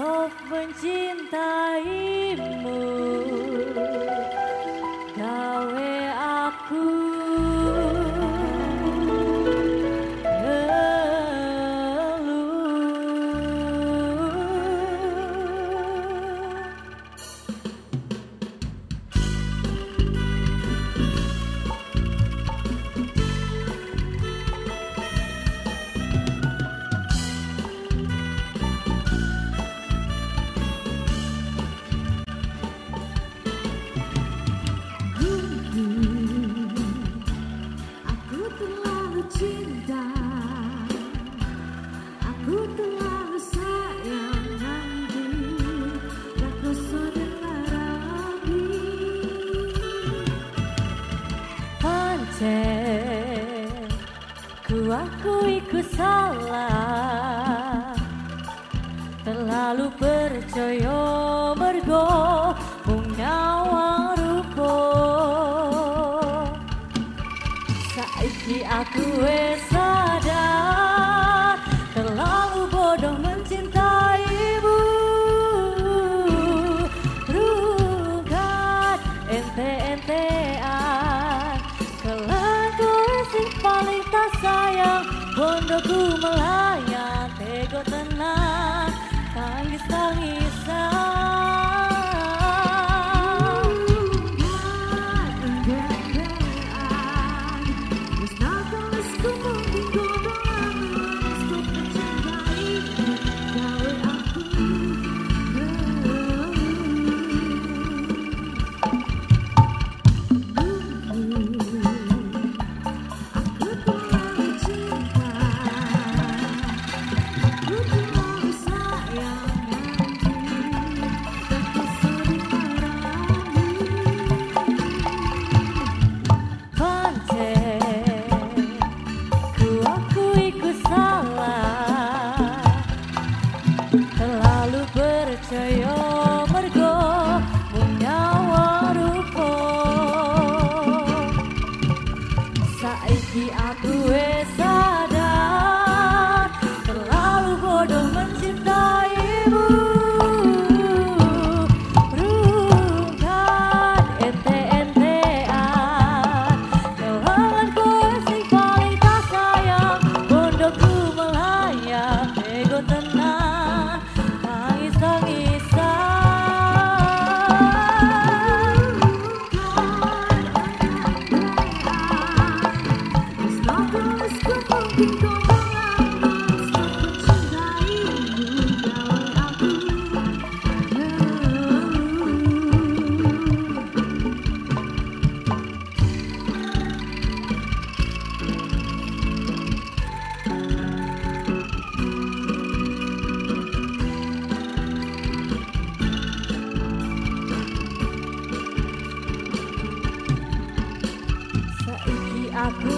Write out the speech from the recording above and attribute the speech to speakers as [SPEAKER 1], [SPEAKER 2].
[SPEAKER 1] Stop mencintaimu, gawe aku ku akui ku salah, terlalu percaya mergo mung nyawang rupa. Saiki aku wis sadar, terlalu bodoh mencintaimu. Rugat ente-entean, kelaku sing paling tak sayang. Bondoku melayang, tego tenang, tangis-tangisan. Terlalu percaya mergo mung nyawang rupa. Saiki aku wis sadar, terlalu bodoh mencintaimu. Rungkat ente-entean, kelangan kowe sing paling tak sayang. Bondoku melayang, ego tenang, aku